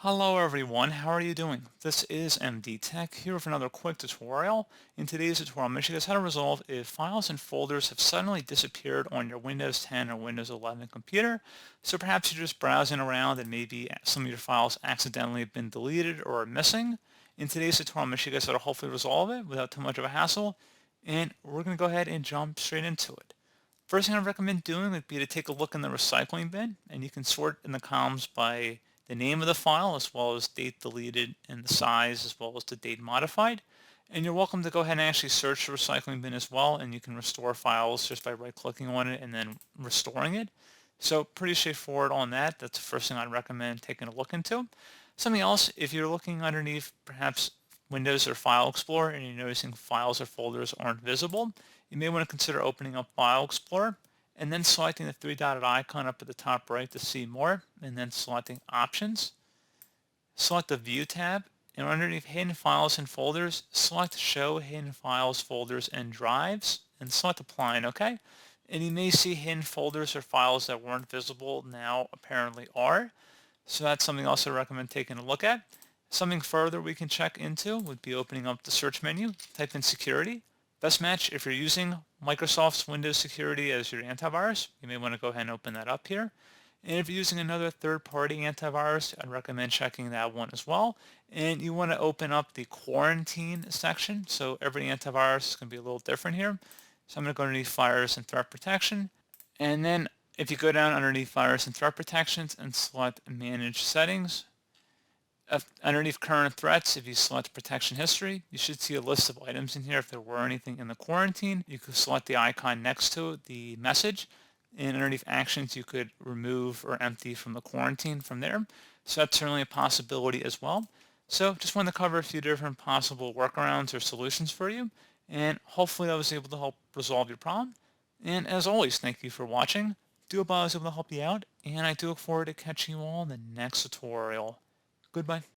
Hello everyone, how are you doing? This is MD Tech here with another quick tutorial. In today's tutorial, I'm going to show you guys how to resolve if files and folders have suddenly disappeared on your Windows 10 or Windows 11 computer. So perhaps you're just browsing around and maybe some of your files accidentally have been deleted or are missing. In today's tutorial, I'm going to show you guys how to hopefully resolve it without too much of a hassle. And we're going to go ahead and jump straight into it. First thing I recommend doing would be to take a look in the recycling bin, and you can sort in the columns by the name of the file as well as date deleted and the size as well as the date modified. And you're welcome to go ahead and actually search the recycling bin as well, and you can restore files just by right-clicking on it and then restoring it. So pretty straightforward on that. That's the first thing I'd recommend taking a look into. Something else, if you're looking underneath perhaps Windows or File Explorer and you're noticing files or folders aren't visible, you may want to consider opening up File Explorer and then selecting the three-dotted icon up at the top right to see more, and then selecting Options. Select the View tab, and underneath Hidden Files and Folders, select Show Hidden Files, Folders, and Drives, and select Apply and OK. And you may see hidden folders or files that weren't visible now apparently are. So that's something else I recommend taking a look at. Something further we can check into would be opening up the search menu, type in security. Best match if you're using Microsoft's Windows Security as your antivirus, you may want to go ahead and open that up here. And if you're using another third-party antivirus, I'd recommend checking that one as well. And you want to open up the quarantine section. So every antivirus is going to be a little different here. So I'm going to go underneath Virus and Threat Protection. And then if you go down underneath Virus and Threat Protections and select Manage Settings, underneath current threats, if you select protection history, you should see a list of items in here. If there were anything in the quarantine, you could select the icon next to it, the message, and underneath actions, you could remove or empty from the quarantine from there. So that's certainly a possibility as well. So just wanted to cover a few different possible workarounds or solutions for you, and hopefully I was able to help resolve your problem. And as always, thank you for watching. Do hope I was able to help you out, and I do look forward to catching you all in the next tutorial. Goodbye.